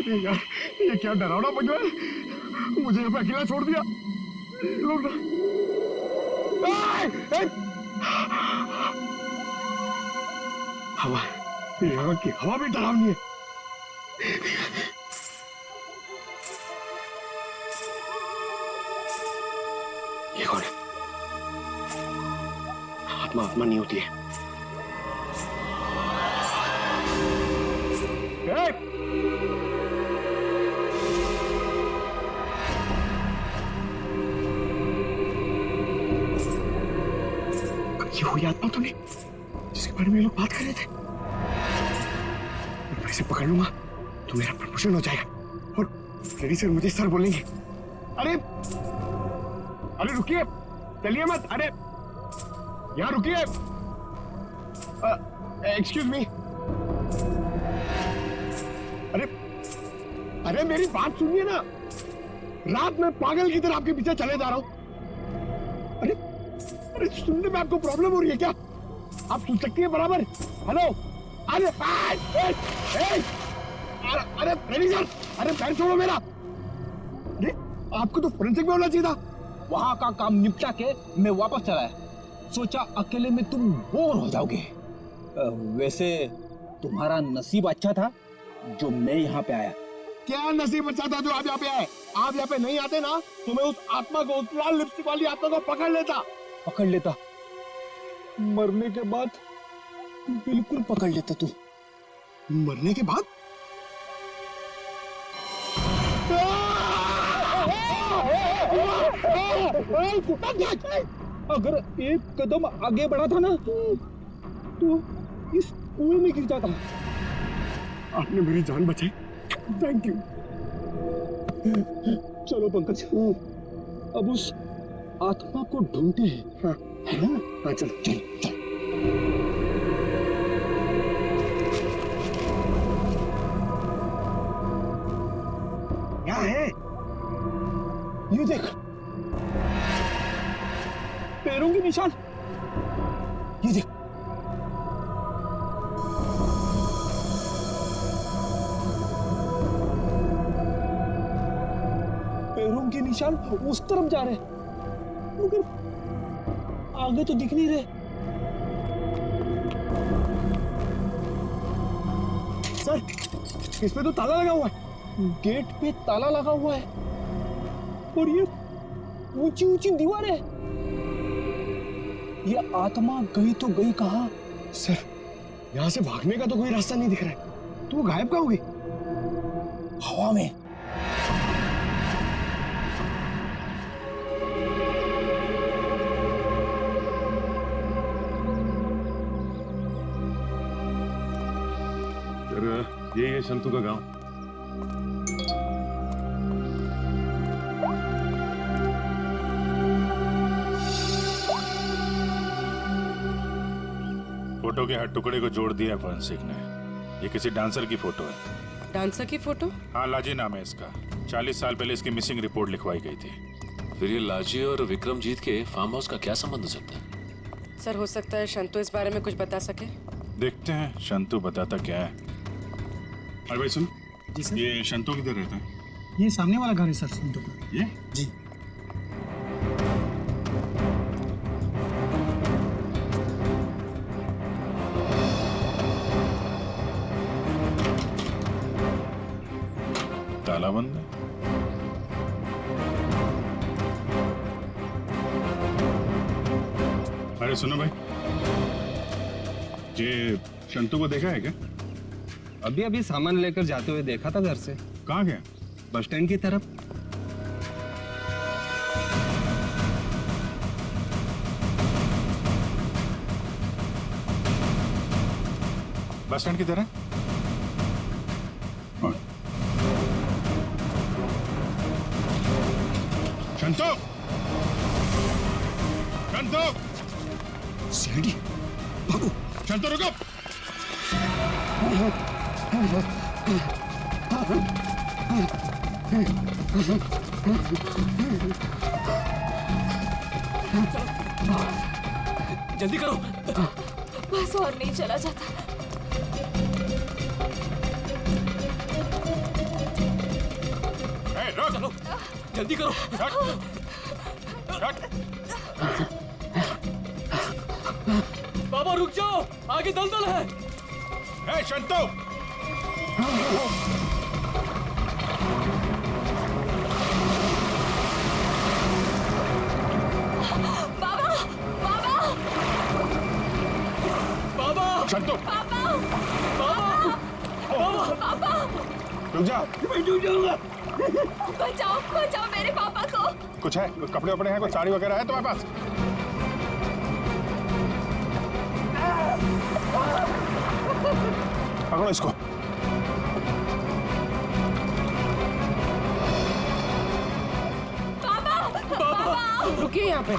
यार, ये क्या डरावना पगला है, मुझे यहाँ पे अकेला छोड़ दिया। लोग हवा, यहाँ की हवा भी डरावनी है। ये कौन है? आत्मा आत्मा नहीं होती है। ये हुई आत्मा तो नहीं जिसके बारे में लोग बात कर रहे थे। मैं इसे पकड़ लूंगा तो मेरा प्रमोशन हो जाएगा और लेडी सर मुझे सर बोलेंगे। अरे अरे रुकिए, चलिए मत। अरे यहाँ रुकिए। Excuse me. अरे अरे मेरी बात सुनिए ना। रात में पागल की तरह आपके पीछे चले जा रहा हूं। अरे अरे सुनने में आपको प्रॉब्लम हो रही है क्या? आप सुन सकती है बराबर? हेलो। अरे अरे रेडी सर, अरे पैर छोड़ो मेरा। अरे आपको तो फोरेंसिक में होना चाहिए था। वहां का काम निपटा के मैं वापस चला है। सोचा अकेले में तुम बोर हो जाओगे। वैसे तुम्हारा नसीब अच्छा था जो मैं यहाँ पे आया। क्या नसीब अच्छा था जो आप यहाँ पे आए? आप यहाँ पे नहीं आते ना तो मैं उस आत्मा को, उस लाल लिपस्टिक वाली आत्मा को पकड़ लेता। मरने के बाद बिल्कुल पकड़ लेता तू। मरने के बाद? अगर एक कदम आगे बढ़ा था ना तो इस कुएं में गिर जाता। आपने मेरी जान बचाई, थैंक यू। चलो पंकज, अब उस आत्मा को ढूंढते हैं। हाँ, है ना? हाँ, चलो चलो चलो। क्या है? ये देख, पैरों के निशान। ये देख, पैरों के निशान उस तरफ जा रहे हैं, मगर आगे तो दिख नहीं रहे। सर, इस पे तो ताला लगा हुआ है। गेट पे ताला लगा हुआ है और ये ऊंची ऊंची दीवार है। ये आत्मा गई तो गई कहां? सर, यहाँ से भागने का तो कोई रास्ता नहीं दिख रहा है। तो वो गायब कहाँ हो गई? हवा में। ये है शंतु का गांव। फोटो के हर टुकड़े को जोड़ दिया फोरेंसिक ने। ये किसी डांसर की फोटो है। डांसर की फोटो? हाँ, लाजी नाम है इसका। 40 साल पहले इसकी मिसिंग रिपोर्ट लिखवाई गई थी। फिर ये लाजी और विक्रमजीत के फार्म हाउस का क्या संबंध हो सकता है? सर, हो सकता है शंतु इस बारे में कुछ बता सके। देखते हैं शंतु बताता क्या है। अरे भाई सुन। जी सर। ये शंतु किधर रहता है? ये सामने वाला घर है सर, संतु का। ये? जी। ताला बंद है। अरे सुनो भाई, ये शंतु को देखा है क्या? अभी अभी सामान लेकर जाते हुए देखा था घर से। कहाँ गया? बस स्टैंड की तरफ। बस स्टैंड की तरह? शंतु! शंतु! सीढ़ी, भागो। शंतु रुको! जल्दी करो। बस और नहीं चला जाता। चलो जल्दी करो। बाबा रुक जाओ, आगे दलदल है। ए शंतो, बाबा बाबा बाबा शंतो, बाबा बाबा रुक जा। बचाओ बचाओ मेरे पापा को। कुछ है, कपड़े वपड़े हैं, कोई साड़ी वगैरह है तुम्हारे पास? पकड़ो इसको। रुकिए यहाँ पे।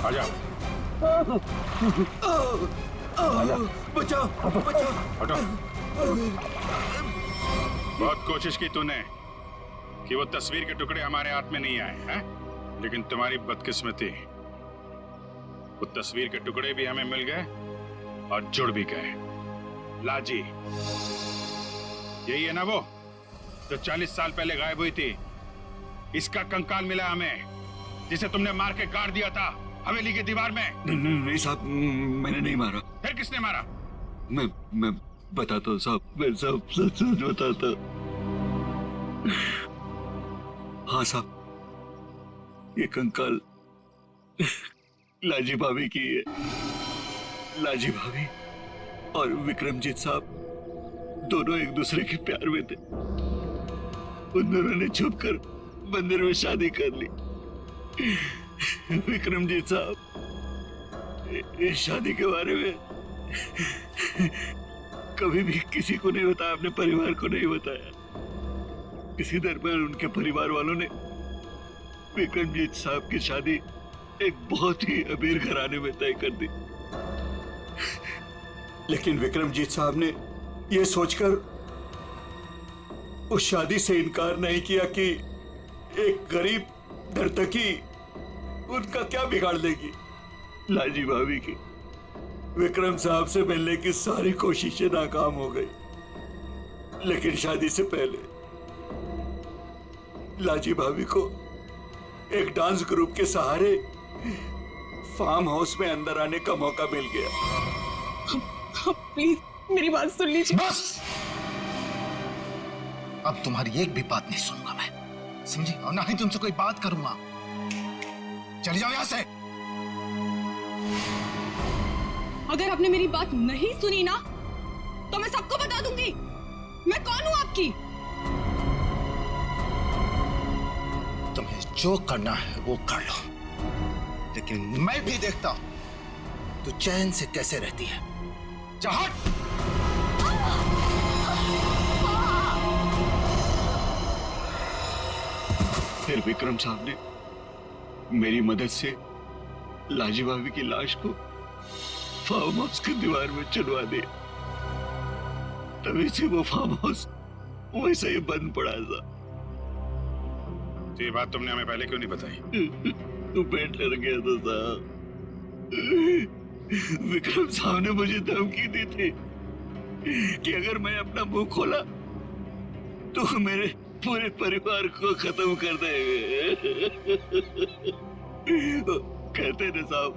आजा। बचाओ बचाओ। हटो। बहुत कोशिश की तूने कि वो तस्वीर के टुकड़े हमारे हाथ में नहीं आए हैं, लेकिन तुम्हारी बदकिस्मती, वो तस्वीर के टुकड़े भी हमें मिल गए और जुड़ भी गए। लाजी, यही है ना वो जो 40 साल पहले गायब हुई थी? इसका कंकाल मिला हमें, जिसे तुमने मार के गाड़ दिया था हवेली की दीवार में। नहीं साहब, मैंने नहीं मारा। फिर किसने मारा? मैं बताता हूँ साहब, मैं सब सच बताता। हाँ साहब, ये कंकाल लाजी भाभी की है। लाजी भाभी और विक्रमजीत साहब दोनों एक दूसरे के प्यार में थे। उन दोनों ने छुपकर मंदिर में शादी कर ली। विक्रमजीत साहब इस शादी के बारे में कभी भी किसी को नहीं बताया, अपने परिवार को नहीं बताया। इसी दरमियान उनके परिवार वालों ने विक्रमजीत साहब की शादी एक बहुत ही अमीर घराने में तय कर दी। लेकिन विक्रमजीत साहब ने यह सोचकर उस शादी से इनकार नहीं किया कि एक गरीब नर्तकी उनका क्या बिगाड़ लेगी। लाजी भाभी की विक्रम साहब से मिलने की सारी कोशिशें नाकाम हो गई। लेकिन शादी से पहले लाजी भाभी को एक डांस ग्रुप के सहारे फार्म हाउस में अंदर आने का मौका मिल गया। प्लीज मेरी बात सुन लीजिए। बस, अब तुम्हारी एक भी बात नहीं सुनूंगा मैं, समझी? और ना ही तुमसे कोई बात करूंगा। चले जाओ यहां से। अगर आपने मेरी बात नहीं सुनी ना तो मैं सबको बता दूंगी मैं कौन हूं आपकी। तुम्हें जो करना है वो कर लो, लेकिन मैं भी देखता हूं तू चैन से कैसे रहती है। जा हट। फिर विक्रम साहब ने मेरी मदद से लाजी भाभी की लाश को फार्म हाउस की दीवार में चुनवा दिया। तभी से वो फार्म हाउस वैसे ही बंद पड़ा था। तो ये बात तुमने हमें पहले क्यों नहीं बताई? तो मैं डर गया था साहब। विक्रम साहब ने मुझे धमकी दी थी कि अगर मैं अपना मुंह खोला तो मेरे पूरे परिवार को खत्म कर देंगे। कहते ना साहब,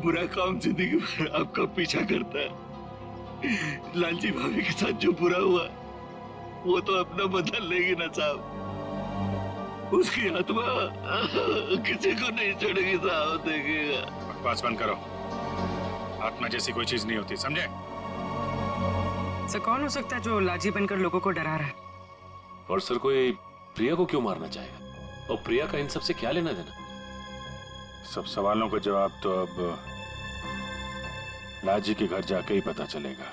बुरा काम जिंदगी भर आपका पीछा करता है। लालजी भाभी के साथ जो बुरा हुआ वो तो अपना बदल लेगी ना साहब। उसकी आत्मा किसी को नहीं छोड़ेगी साहब, देखिएगा। बकवास बंद करो। आत्मा जैसी कोई चीज नहीं होती, समझे? सर कौन हो सकता है जो लाजी बनकर लोगों को डरा रहा है? और सर कोई प्रिया को क्यों मारना चाहेगा? और प्रिया का इन सब से क्या लेना देना? सब सवालों का जवाब तो अब लाजी के घर जाके ही पता चलेगा।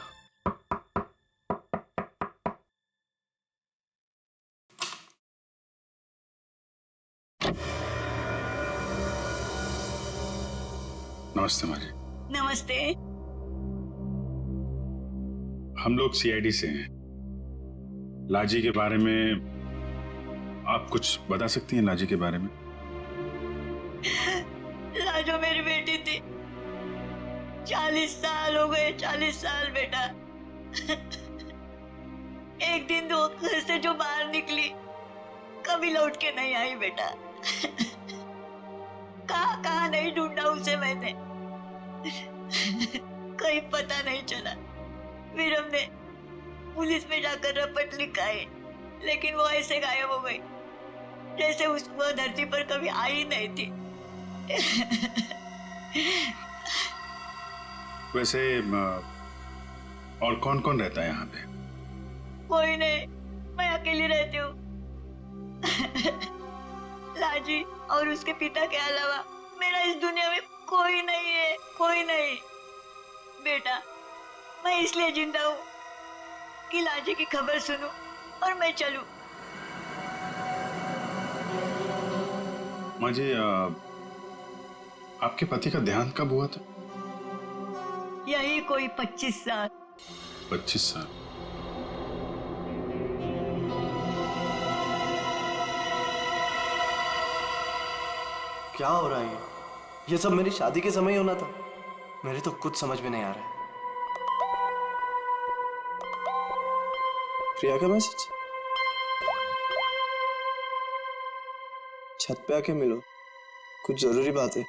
नमस्ते माजी। नमस्ते। हम लोग सीआईडी से हैं। लाजी के बारे में आप कुछ बता सकती हैं? लाजी के बारे में? लाजो मेरी बेटी थी। 40 साल हो गए, 40 साल बेटा। एक दिन वो घर से जो बाहर निकली कभी लौट के नहीं आई बेटा। कहाँ कहाँ नहीं ढूंढा उसे मैंने, कहीं पता नहीं चला। फिर हमने पुलिस में जाकर रपट लिखा है, लेकिन वो ऐसे गायब हो गई जैसे वो धरती पर कभी आई नहीं थी। वैसे और कौन कौन रहता है यहाँ पे? कोई नहीं, मैं अकेली रहती हूँ। लाजी और उसके पिता के अलावा मेरा इस दुनिया में कोई नहीं है, कोई नहीं। बेटा, मैं इसलिए जिंदा हूँ कि लाजी की खबर सुनूं और मैं चलूं। माँ जी, आपके पति का देहांत कब हुआ था? यही कोई 25 साल। 25 साल? क्या हो रहा है ये सब मेरी शादी के समय होना था। मेरे तो कुछ समझ में नहीं आ रहा है। प्रिया का मैसेज? छत पे आके मिलो, कुछ जरूरी बात है।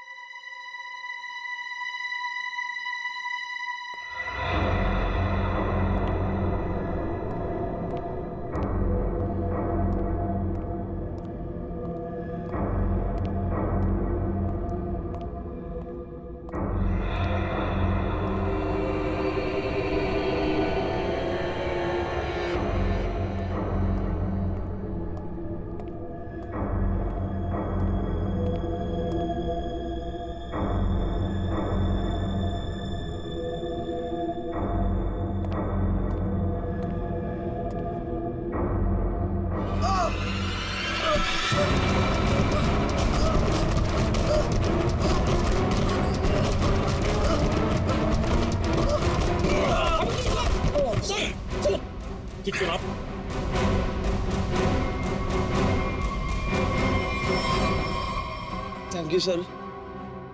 Thank you sir.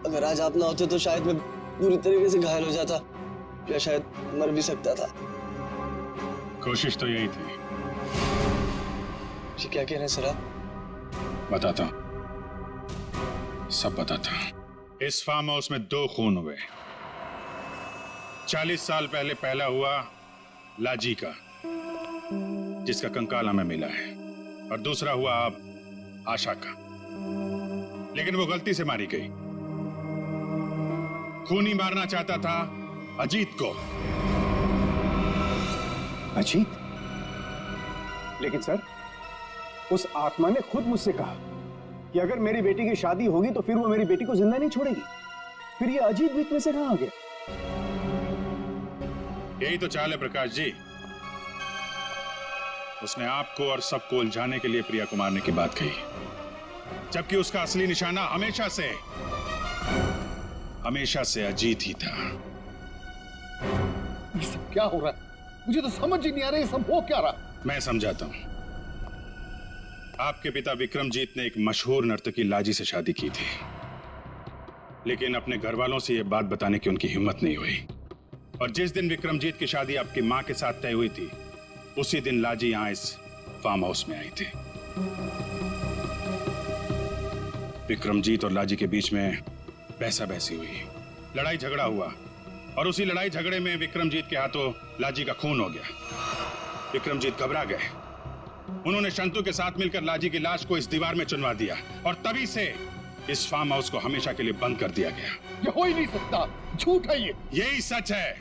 अगर आज आप ना होते तो शायद मैं बुरी तरीके से घायल हो जाता या शायद मर भी सकता था। कोशिश तो यही थी। जी क्या कह रहे हैं सर आप? बताता हूं, सब बताता हूं। इस फार्म हाउस में 2 खून हुए। 40 साल पहले पहला हुआ लाजी का, जिसका कंकाल हमें मिला है, और दूसरा हुआ अब आशा का, लेकिन वो गलती से मारी गई। खूनी मारना चाहता था अजीत को। अजीत? लेकिन सर, उस आत्मा ने खुद मुझसे कहा कि अगर मेरी बेटी की शादी होगी तो फिर वो मेरी बेटी को जिंदा नहीं छोड़ेगी। फिर ये अजीत बीच में से कहां आ गया? यही तो चाल है प्रकाश जी। उसने आपको और सबको उलझाने के लिए प्रिया को मारने की बात कही, जबकि उसका असली निशाना हमेशा से अजीत ही था। ये सब क्या हो रहा है? मुझे तो समझ ही नहीं आ रहा, ये सब हो क्या रहा? मैं समझाता हूं। आपके पिता विक्रमजीत ने एक मशहूर नर्तकी लाजी से शादी की थी, लेकिन अपने घर वालों से यह बात बताने की उनकी हिम्मत नहीं हुई। और जिस दिन विक्रमजीत की शादी आपकी मां के साथ तय हुई थी, उसी दिन लाजी यहां इस फार्म हाउस में आई थी। विक्रमजीत और लाजी के बीच में बहसा बहसी हुई, लड़ाई झगड़ा हुआ, और उसी लड़ाई झगड़े में विक्रमजीत के हाथों लाजी का खून हो गया। विक्रमजीत घबरा गए। उन्होंने शंतु के साथ मिलकर लाजी की लाश को इस दीवार में चुनवा दिया, और तभी से इस फार्म हाउस को हमेशा के लिए बंद कर दिया गया। ये हो ही नहीं सकता, झूठ है ये। यही सच है।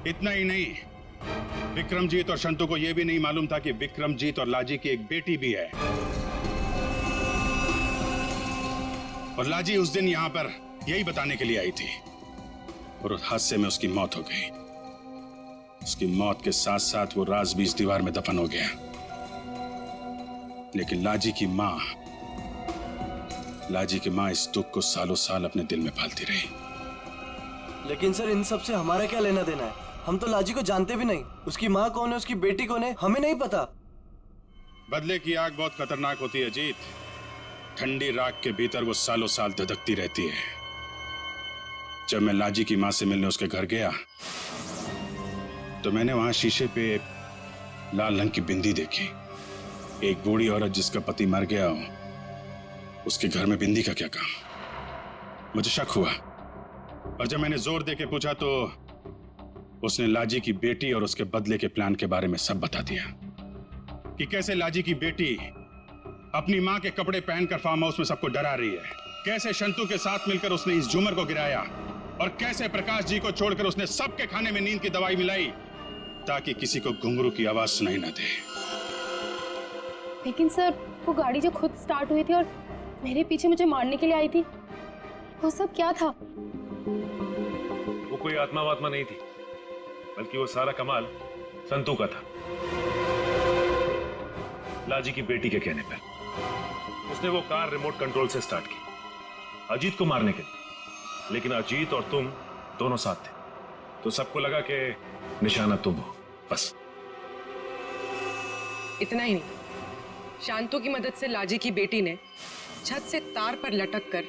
इतना ही नहीं, विक्रमजीत और शंतु को यह भी नहीं मालूम था कि विक्रमजीत और लाजी की एक बेटी भी है। और लाजी उस दिन यहां पर यही बताने के लिए आई थी, और उस हादसे में उसकी मौत हो गई। उसकी मौत के साथ साथ वो राज भी इस दीवार में दफन हो गया। लेकिन लाजी की मां इस दुख को सालों साल अपने दिल में पालती रही। लेकिन सर, इन सब से हमारा क्या लेना देना है? हम तो लाजी को जानते भी नहीं। उसकी माँ कौन है, उसकी बेटी कौन है, हमें नहीं पता। बदले की आग बहुत खतरनाक होती है जीत। ठंडी राख के भीतर वो सालों साल धधकती रहती है। जब मैं लाजी की मां से मिलने उसके घर गया तो मैंने वहां शीशे पे लाल रंग की बिंदी देखी। एक बूढ़ी औरत जिसका पति मर गया हो, उसके घर में बिंदी का क्या काम? मुझे शक हुआ, और जब मैंने जोर दे के पूछा तो उसने लाजी की बेटी और उसके बदले के प्लान के बारे में सब बता दिया कि कैसे लाजी की बेटी अपनी मां के कपड़े पहनकर फार्म हाउस में सबको डरा रही है, कैसे शंतु के साथ मिलकर उसने इस झूमर को गिराया, और कैसे प्रकाश जी को छोड़कर उसने सबके खाने में नींद की दवाई मिलाई ताकि किसी को घुंघरू की आवाज सुनाई ना दे। लेकिन सर, वो गाड़ी जो खुद स्टार्ट हुई थी और मेरे पीछे मुझे मारने के लिए आई थी, वो सब क्या था? वो कोई आत्मा वात्मा नहीं थी, बल्कि वो सारा कमाल संतू का था। लाजी की बेटी के कहने पर उसने वो कार रिमोट कंट्रोल से स्टार्ट की अजीत को मारने के लिए, लेकिन अजीत और तुम दोनों साथ थे, तो सबको लगा कि निशाना तुम हो। बस इतना ही नहीं, शांतु की मदद से लाजी की बेटी ने छत से तार पर लटक कर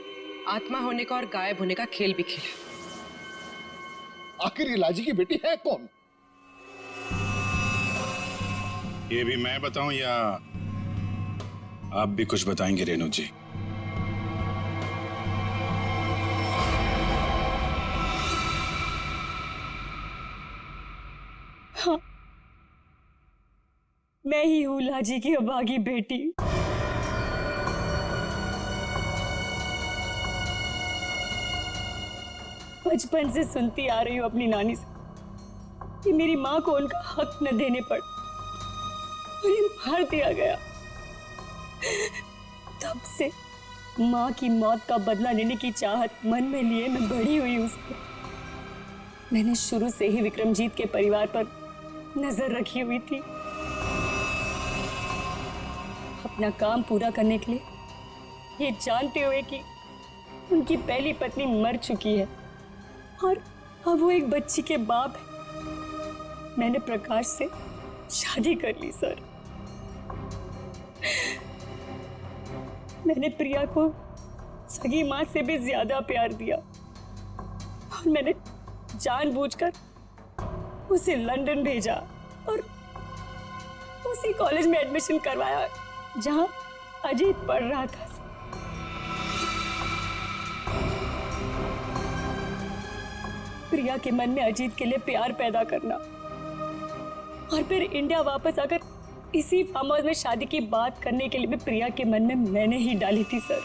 आत्मा होने का और गायब होने का खेल भी खेला। आखिर ये लाजी की बेटी है कौन? ये भी मैं बताऊं या आप भी कुछ बताएंगे रेणु जी? हाँ, मैं ही हूँ लाजी की अभागी बेटी। बचपन से सुनती आ रही हूँ अपनी नानी से कि मेरी माँ को उनका हक न देने पर उन्हें मार दिया गया। तब से माँ की मौत का बदला लेने की चाहत मन में लिए मैं बड़ी हुई हूँ। मैंने शुरू से ही विक्रमजीत के परिवार पर नजर रखी हुई थी। अपना काम पूरा करने के लिए, ये जानते हुए कि उनकी पहली पत्नी मर चुकी है और अब वो एक बच्ची के बाप है, मैंने प्रकाश से शादी कर ली सर। मैंने प्रिया को सगी मां से भी ज्यादा प्यार दिया और मैंने जानबूझकर उसे लंदन भेजा और उसी कॉलेज में एडमिशन करवाया जहां अजीत पढ़ रहा था। प्रिया के मन में अजीत के लिए प्यार पैदा करना और फिर इंडिया वापस आकर इसी फार्म हाउस में शादी की बात करने के लिए भी प्रिया के मन में मैंने ही डाली थी सर,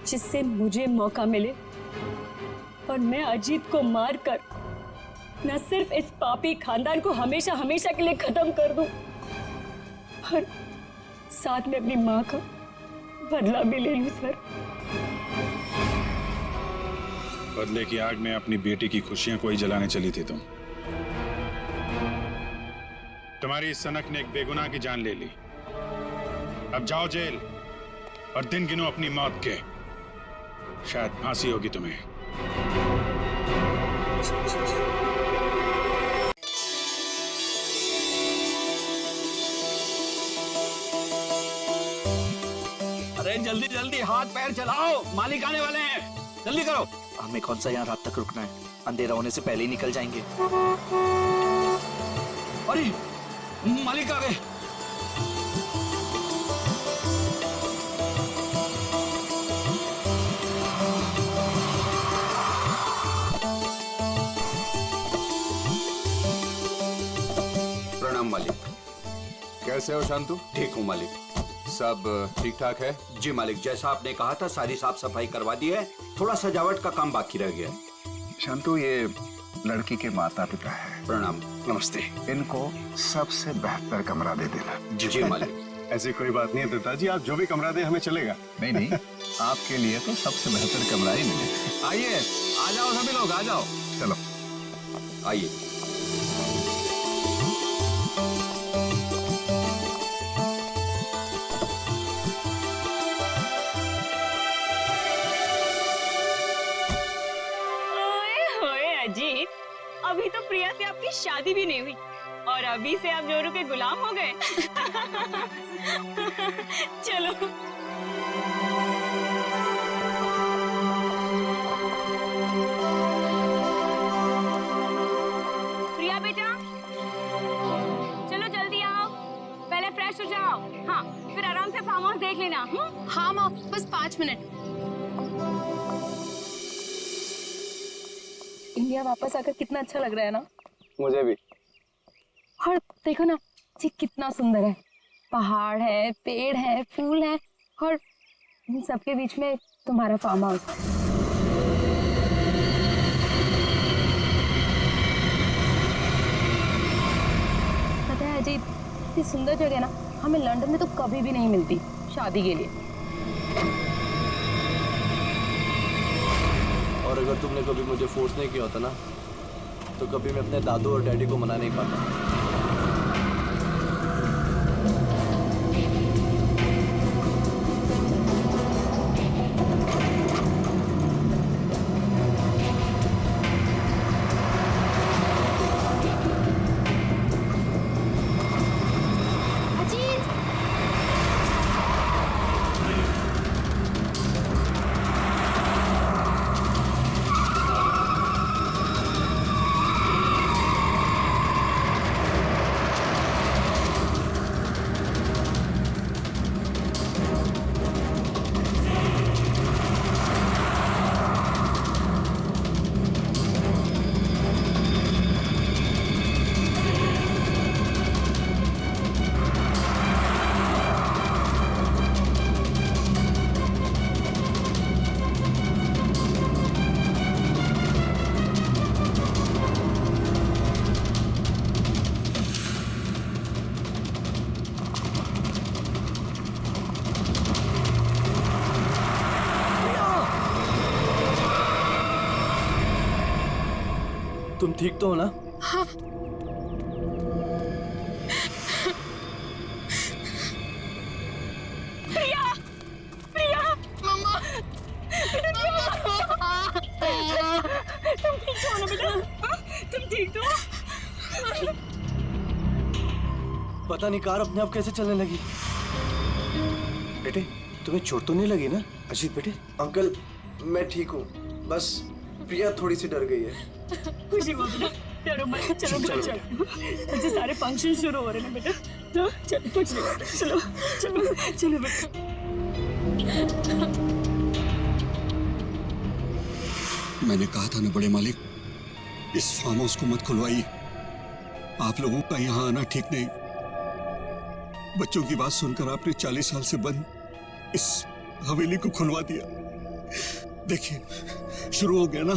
जिससे मुझे मौका मिले और मैं अजीत को मारकर न सिर्फ इस पापी खानदान को हमेशा हमेशा के लिए खत्म कर दूं, और साथ में अपनी मां का बदला भी ले लूं सर। बदले की आग में अपनी बेटी की खुशियां कोई जलाने चली थी तुम। तुम्हारी इस सनक ने एक बेगुनाह की जान ले ली। अब जाओ जेल और दिन गिनो अपनी मौत के। शायद फांसी होगी तुम्हें। अरे जल्दी जल्दी हाथ पैर चलाओ, मालिक आने वाले हैं, जल्दी करो। हमें कौन सा यहाँ रात तक रुकना है, अंधेरा होने से पहले ही निकल जाएंगे। अरे मालिक आ गए। प्रणाम मालिक। कैसे हो शांतु? ठीक हूँ मालिक। सब ठीक ठाक है? जी मालिक, जैसा आपने कहा था सारी साफ सफाई करवा दी है, थोड़ा सजावट का काम बाकी रह गया है। शांतु, ये लड़की के माता पिता है। प्रणाम। नमस्ते। इनको सबसे बेहतर कमरा दे देना। जी मालिक। ऐसी कोई बात नहीं है दत्ता जी, आप जो भी कमरा दे हमें चलेगा। नहीं नहीं, आपके लिए तो सबसे बेहतर कमरा ही मिलेगा। आइए, आ जाओ सभी लोग, आ जाओ। चलो आइए। अजीत, अभी तो प्रिया से आपकी शादी भी नहीं हुई और अभी से आप जोरू के गुलाम हो गए। चलो। फ्रेश हो जाओ। हाँ, फिर आराम से फार्म हाउस देख लेना। हाँ माँ, बस 5 मिनट। इंडिया वापस आकर कितना अच्छा लग रहा है ना। मुझे भी। और देखो ना, ये कितना सुंदर है। पहाड़ है, पेड़ है, फूल है, और इन सबके बीच में तुम्हारा फार्म हाउस। पता है अजीत, इतनी सुंदर जगह ना हमें लंदन में तो कभी भी नहीं मिलती शादी के लिए। और अगर तुमने कभी मुझे फोर्स नहीं किया होता ना, तो कभी मैं अपने दादू और डैडी को मना नहीं पाता। तुम ठीक तो हो ना? हाँ। प्रिया, प्रिया, मम्मा, तुम ठीक तो हो ना बेटा? तुम ठीक तो हो? पता नहीं कार अपने आप कैसे चलने लगी। बेटे, तुम्हें चोट तो नहीं लगी ना? अजीत बेटे। अंकल, मैं ठीक हूँ, बस प्रिया थोड़ी सी डर गई है। खुशी हो बेटा, डरो मत। चलो बेटा, चलो। मुझे सारे फंक्शन शुरू हो रहे हैं बेटा। चलो, कुछ नहीं, चलो चलो चलो बेटा। मैंने कहा था ना बड़े मालिक, इस फार्म हाउस को मत खुलवाइए। आप लोगों का यहाँ आना ठीक नहीं। बच्चों की बात सुनकर आपने 40 साल से बंद इस हवेली को खुलवा दिया। देखिए, शुरू हो गया ना।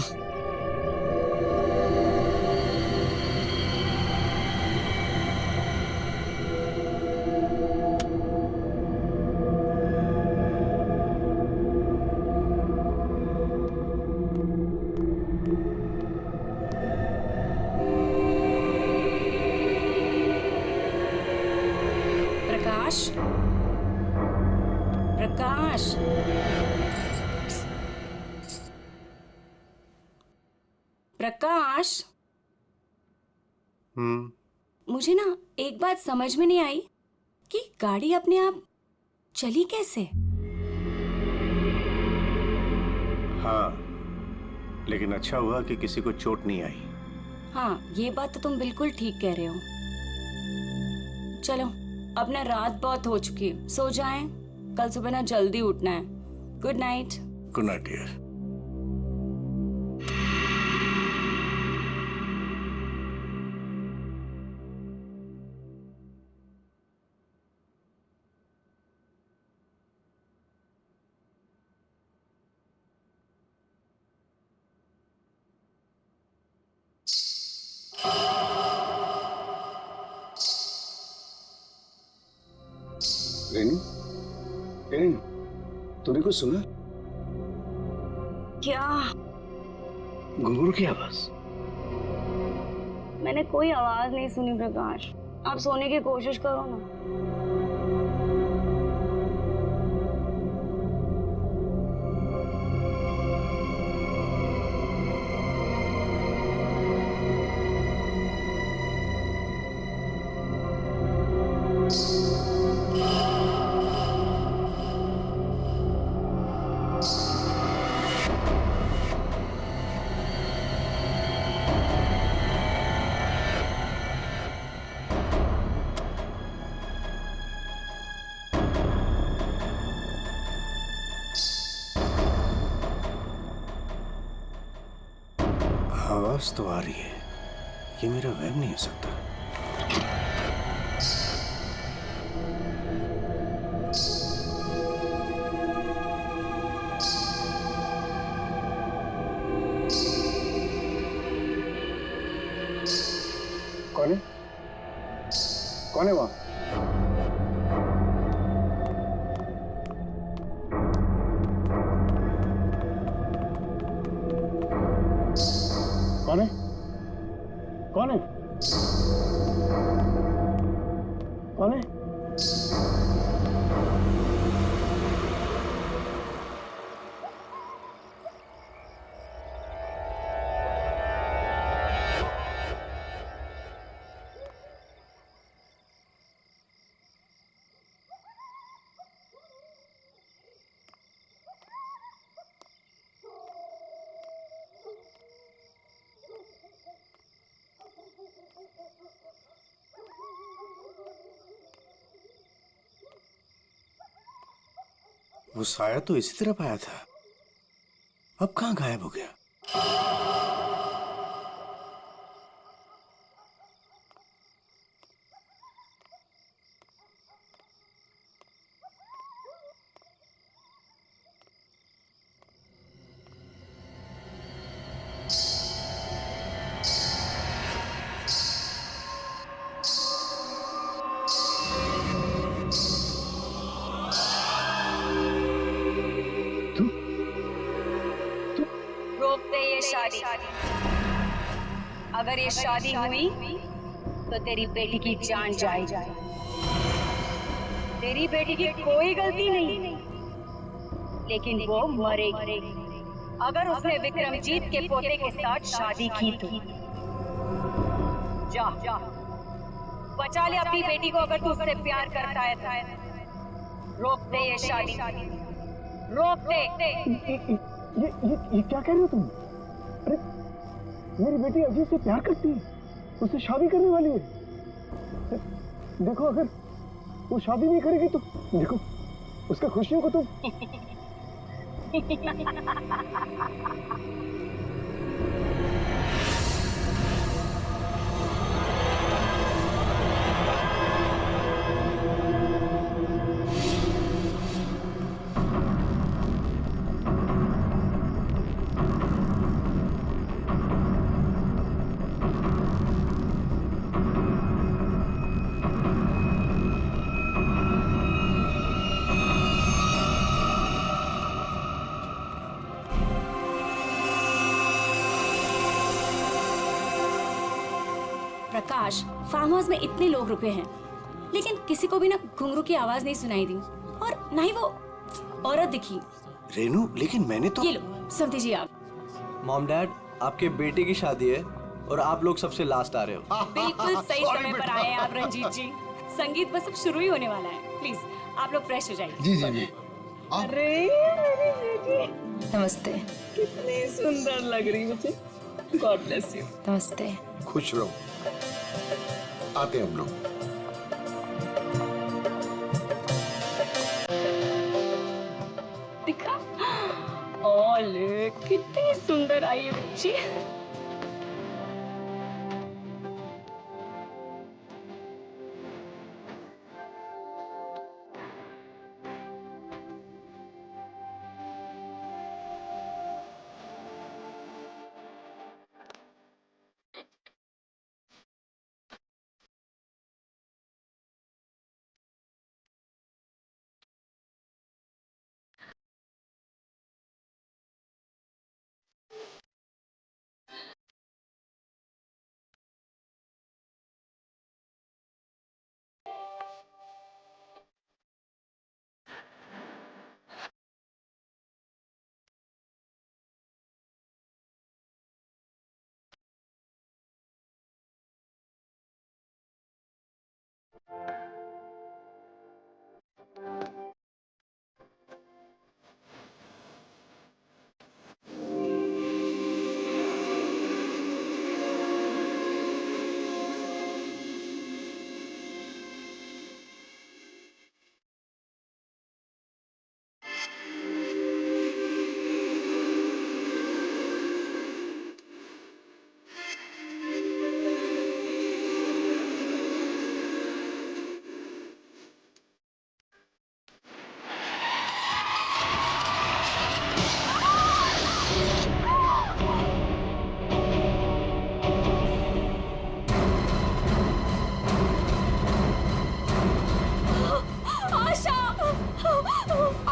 प्रकाश, प्रकाश, मुझे ना एक बात समझ में नहीं आई कि गाड़ी अपने आप चली कैसे? हाँ, लेकिन अच्छा हुआ कि किसी को चोट नहीं आई। हाँ, ये बात तो तुम बिल्कुल ठीक कह रहे हो। चलो, अब ना रात बहुत हो चुकी है, सो जाएं। कल सुबह ना जल्दी उठना है। Good night. Good night dear. Renu, Renu, तूने कुछ सुना? क्या? घुंघरू की आवाज। मैंने कोई आवाज नहीं सुनी प्रकाश। आप सोने की कोशिश करो ना। आवाज तो आ रही है, ये मेरा वहम नहीं हो सकता। कौन है? कौन है वहां? कौन है? कौन है? कौन है? वो साया तो इसी तरफ आया था, अब कहाँ गायब हो गया? रोक दे ये शादी। अगर ये शादी हुई तो तेरी बेटी की जान जाएगी। तेरी बेटी की कोई गलती नहीं, लेकिन वो मरेगी अगर उसने विक्रमजीत के पोते के साथ शादी की तो। जा बचा ले अपनी बेटी को अगर तू उससे प्यार करता है तो। रोक दे ये शादी, रोक दे। ये क्या कह रहे हो तुम? अरे मेरी बेटी अजीत से प्यार करती है, उससे शादी करने वाली है। देखो अगर वो शादी नहीं करेगी तो देखो उसका खुशियों को तुम प्रकाश, फार्म हाउस में इतने लोग रुके हैं, लेकिन किसी को भी ना घुंघरू की आवाज नहीं सुनाई दी और ना ही वो औरत दिखी। रेनू, लेकिन मैंने तो। ये लो समझी जी आप। मॉम डैड, आपके बेटे की शादी है और आप लोग सबसे लास्ट आ रहे हो। बिल्कुल सही समय पर आए हैं आप रंजीत जी। संगीत बस अब शुरू ही होने वाला है। प्लीज आप लोग फ्रेश हो जाइए। जी जी जी। अरे नमस्ते। कितनी सुंदर लग रही मुझे। God bless you. नमस्ते। खुश रहो, आते हैं हम लोग। दिखा, ओले कितनी सुंदर आई है बच्ची।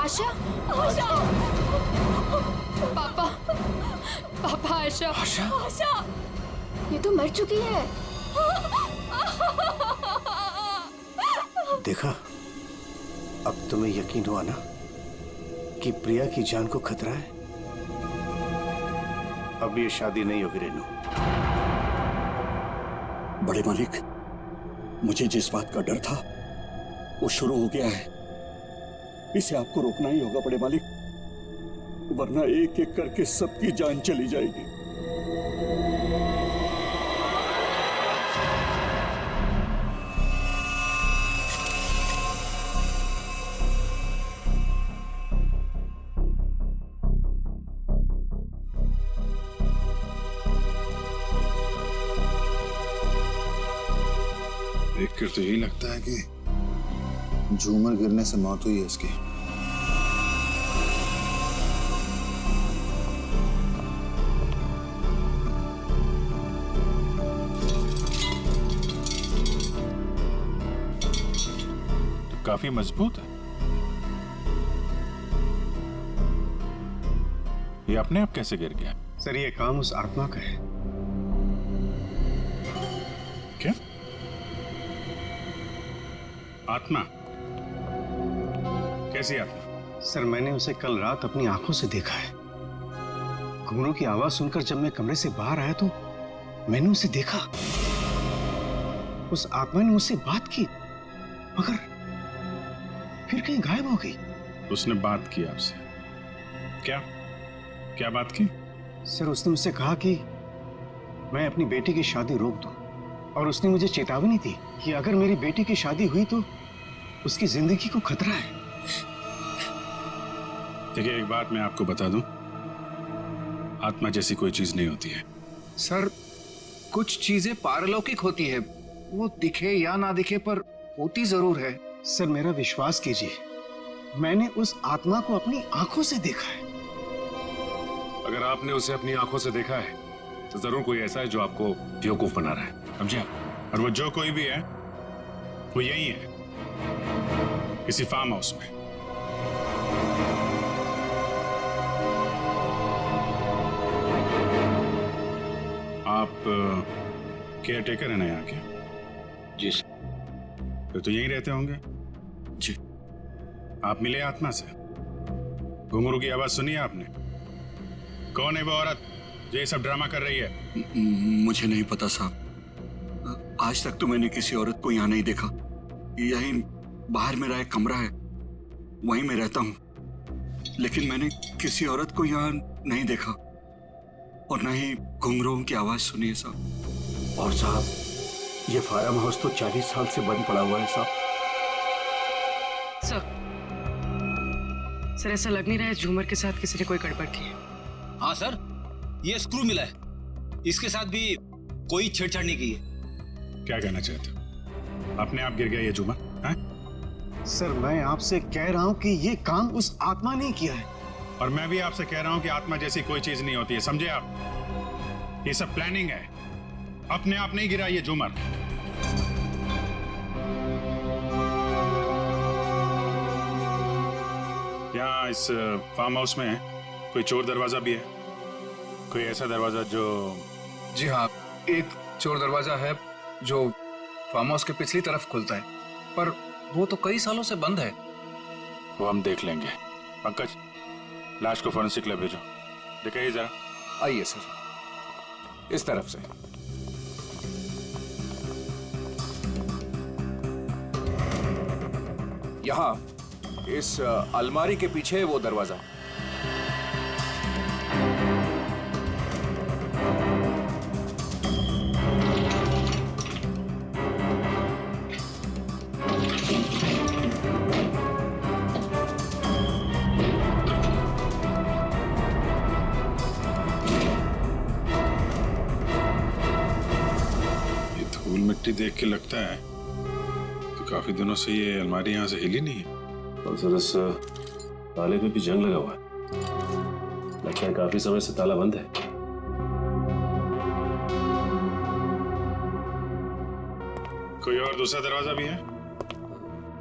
आशा, आशा, पापा, पापा, आशा, आशा, आशा, ये तो मर चुकी है। देखा, अब तुम्हें यकीन हुआ ना कि प्रिया की जान को खतरा है। अब ये शादी नहीं होगी रेनू। बड़े मालिक, मुझे जिस बात का डर था वो शुरू हो गया है। इसे आपको रोकना ही होगा बड़े मालिक, वरना एक एक करके सबकी जान चली जाएगी। देखकर तो यही लगता है कि झूमर गिरने से मौत हुई है इसकी। तो काफी मजबूत है। ये अपने आप कैसे गिर गया? सर, ये काम उस आत्मा का है। क्या? आत्मा? कैसी आत्मा? सर, मैंने उसे कल रात अपनी आंखों से देखा है। घुंघरू की आवाज सुनकर जब मैं कमरे से बाहर आया तो मैंने उसे देखा। उस आत्मा ने मुझसे बात की, मगर फिर कहीं गायब हो गई। उसने बात की आपसे? क्या क्या बात की? सर, उसने मुझसे कहा कि मैं अपनी बेटी की शादी रोक दूं, और उसने मुझे चेतावनी दी कि अगर मेरी बेटी की शादी हुई तो उसकी जिंदगी को खतरा है। देखिए, एक बात मैं आपको बता दूं, आत्मा जैसी कोई चीज नहीं होती है। सर, कुछ चीजें पारलौकिक होती है, वो दिखे या ना दिखे पर होती जरूर है। सर, मेरा विश्वास कीजिए, मैंने उस आत्मा को अपनी आंखों से देखा है। अगर आपने उसे अपनी आंखों से देखा है तो जरूर कोई ऐसा है जो आपको बेवकूफ बना रहा है, समझे? और वो जो कोई भी है वो यही है, किसी फार्म हाउस में। आप केयर टेकर है ना यहाँ के? जी। फिर तो यहीं रहते होंगे। जी। आप मिले आत्मा से? घुंघरू की आवाज सुनी आपने? कौन है वो औरत जो ये सब ड्रामा कर रही है? मुझे नहीं पता साहब, आज तक तो मैंने किसी औरत को यहाँ नहीं देखा। यहीं बाहर मेरा एक कमरा है, वहीं मैं रहता हूँ, लेकिन मैंने किसी औरत को यहाँ नहीं देखा और न ही घुंघरूओं की आवाज सुनी है साहब। और साहब, ये फार्म हाउस तो 40 साल से बंद पड़ा हुआ है साहब। सर, ऐसा लग नहीं रहा है झूमर के साथ किसी ने कोई गड़बड़ की है। हाँ सर, ये स्क्रू मिला है, इसके साथ भी कोई छेड़छाड़ नहीं की है। क्या कहना चाहते हो? अपने आप गिर गया ये झूमर? सर, मैं आपसे कह रहा हूं कि ये काम उस आत्मा ने किया है। और मैं भी आपसे कह रहा हूं कि आत्मा जैसी कोई चीज नहीं होती है, समझे आप? ये सब प्लानिंग है, अपने आप नहीं गिरा ये झूमर। यहाँ इस फार्म हाउस में कोई चोर दरवाजा भी है? कोई ऐसा दरवाजा जो... जी हाँ, एक चोर दरवाजा है जो फार्म हाउस के पिछली तरफ खुलता है, पर वो तो कई सालों से बंद है। वो हम देख लेंगे। पंकज, लाश को फॉरेंसिक लैब भेजो, दिखाइए जरा। आइए सर, इस तरफ से। यहाँ इस अलमारी के पीछे वो दरवाजा। मिट्टी देख के लगता है तो काफी दिनों से ये अलमारी यहाँ से हिली नहीं है। और सर, इस ताले पे भी जंग लगा हुआ है, लगता है काफी समय से ताला बंद है। कोई और दूसरा दरवाजा भी है?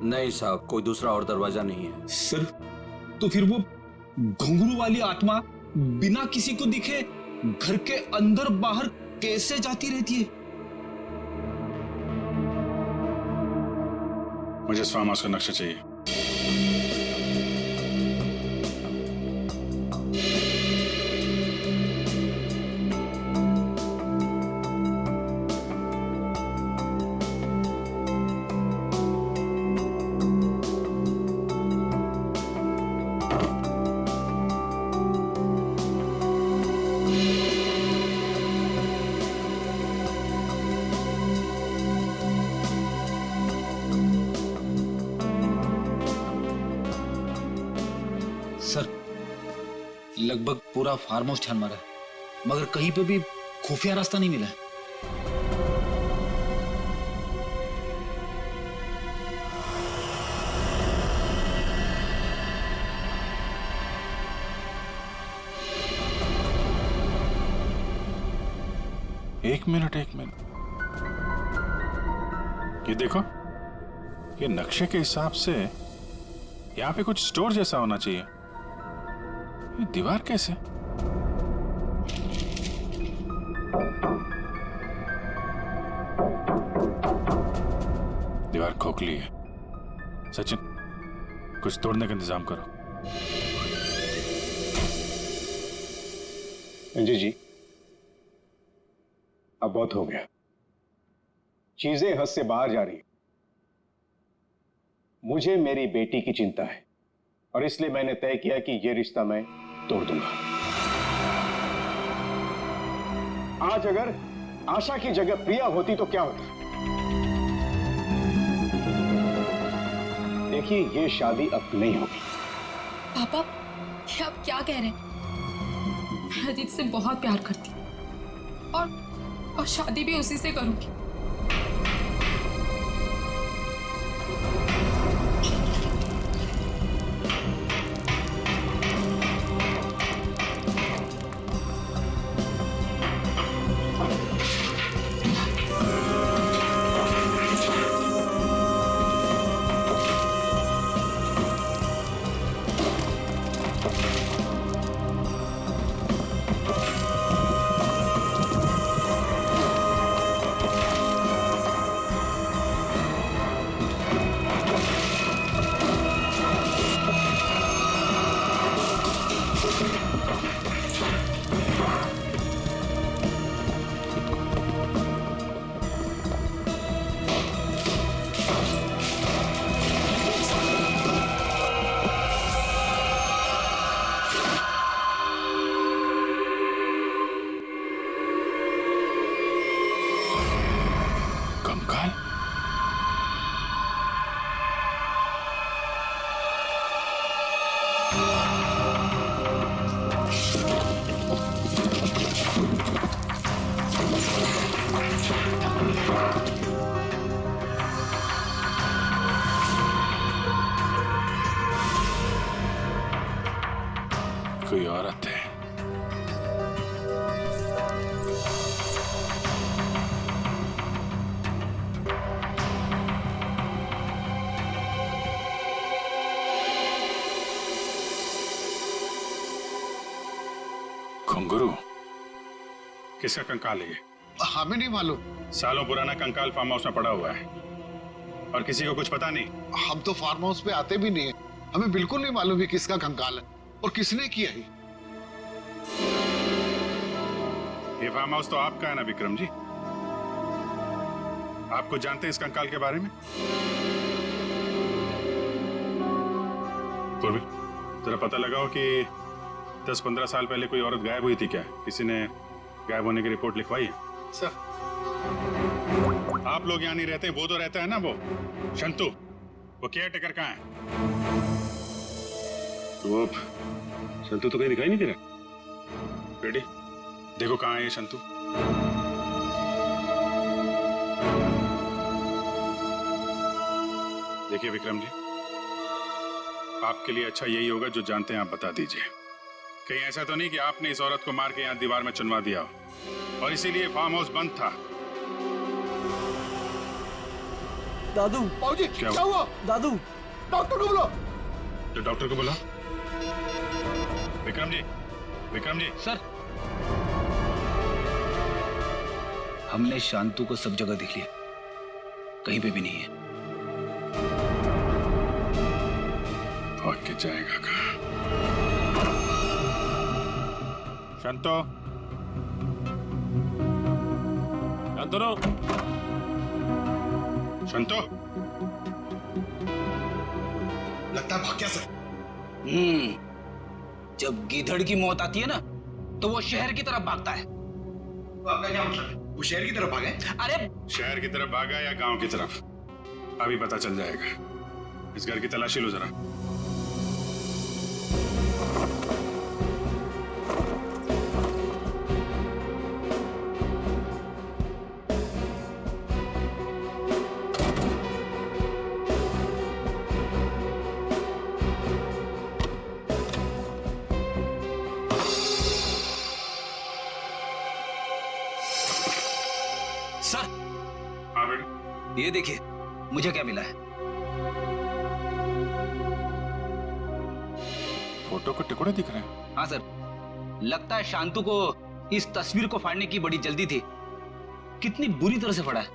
नहीं साहब, कोई दूसरा और दरवाजा नहीं है। सर, तो फिर वो घुंघरू वाली आत्मा बिना किसी को दिखे घर के अंदर बाहर कैसे जाती रहती है? मुझे इस फार्म हाउस का नक्शा चाहिए। सर, लगभग पूरा फार्म हाउस छान मारा है, मगर कहीं पे भी खुफिया रास्ता नहीं मिला है। एक मिनट। ये देखो, ये नक्शे के हिसाब से यहाँ पे कुछ स्टोर जैसा होना चाहिए। ये दीवार कैसे? दीवार खोखली है। सचिन, कुछ तोड़ने का इंतजाम करो। रंजीत जी, अब बहुत हो गया। चीजें हद से बाहर जा रही है। मुझे मेरी बेटी की चिंता है और इसलिए मैंने तय किया कि यह रिश्ता मैं तोड़ दूंगा। आज अगर आशा की जगह प्रिया होती तो क्या होता? देखिए, यह शादी अब नहीं होगी। पापा, ये आप क्या कह रहे हैं? मैं अजीत से बहुत प्यार करती हूँ और शादी भी उसी से करूंगी। कोई औरत है। घुंघरू, किसका कंकाल है ये? हमें नहीं मालूम। सालों पुराना कंकाल फार्म हाउस में पड़ा हुआ है और किसी को कुछ पता नहीं। हम तो फार्म हाउस पे आते भी नहीं है, हमें बिल्कुल नहीं मालूम है किसका कंकाल है और किसने किया है। ये फार्म हाउस तो आपका है ना विक्रम जी? आप कुछ जानते हैं इस कंकाल के बारे में? पूर्वी, जरा पता लगाओ कि 10-15 साल पहले कोई औरत गायब हुई थी क्या? किसी ने गायब होने की रिपोर्ट लिखवाई है? सर, आप लोग यहाँ नहीं रहते, वो तो रहता है ना, वो शंतु, वो केयर टेकर कहाँ है? वो शंतु तो कहीं दिखाई नहीं दे रहा। बेटी, देखो कहाँ है ये शंतु। देखिए विक्रम जी, आपके लिए अच्छा यही होगा, जो जानते हैं आप बता दीजिए। कहीं ऐसा तो नहीं कि आपने इस औरत को मार के यहाँ दीवार में चुनवा दिया हो और इसीलिए फार्म हाउस बंद था? दादू, बाबूजी, क्या हुआ? दादू, डॉक्टर को बुलाओ। तो डॉक्टर को बुला। विक्रम जी सर, हमने शांतु को सब जगह देख लिया, कहीं पे भी नहीं है। भाग के जाएगा कहाँ? शांतो, शांतनु, शांतो, लगता है भाग गया सर। जब गीधड़ की मौत आती है ना, तो वो शहर की तरफ भागता है। तो आपका क्या मतलब है? वो शहर की तरफ भागे? अरे शहर की तरफ भागा या गांव की तरफ, अभी पता चल जाएगा। इस घर की तलाशी लो जरा। सर, हाँ बेटे, ये देखिए मुझे क्या मिला है। फोटो के टुकड़े दिख रहे हैं। हाँ सर, लगता है शांतु को इस तस्वीर को फाड़ने की बड़ी जल्दी थी। कितनी बुरी तरह से फाड़ा है।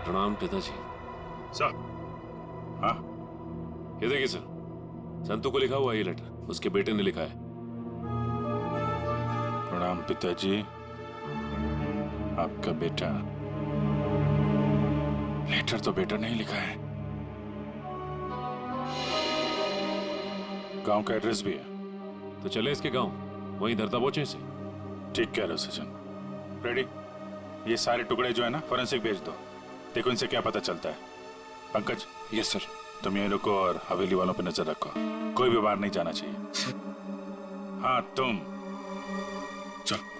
प्रणाम पिताजी। सर, हाँ ये देखिए सर, संतु को लिखा हुआ ये लेटर उसके बेटे ने लिखा है। प्रणाम पिताजी, आपका बेटा। लेटर तो बेटा नहीं लिखा है, गांव का एड्रेस भी है। तो चले इसके गांव, वहीं धरता बोचे से। ठीक कह रहे हो सचिन। रेडी, ये सारे टुकड़े जो है ना फोरेंसिक भेज दो, देखो इनसे क्या पता चलता है। पंकज। Yes sir. तुम ये रुको और हवेली वालों पे नजर रखो, कोई भी बाहर नहीं जाना चाहिए। हाँ तुम चलो।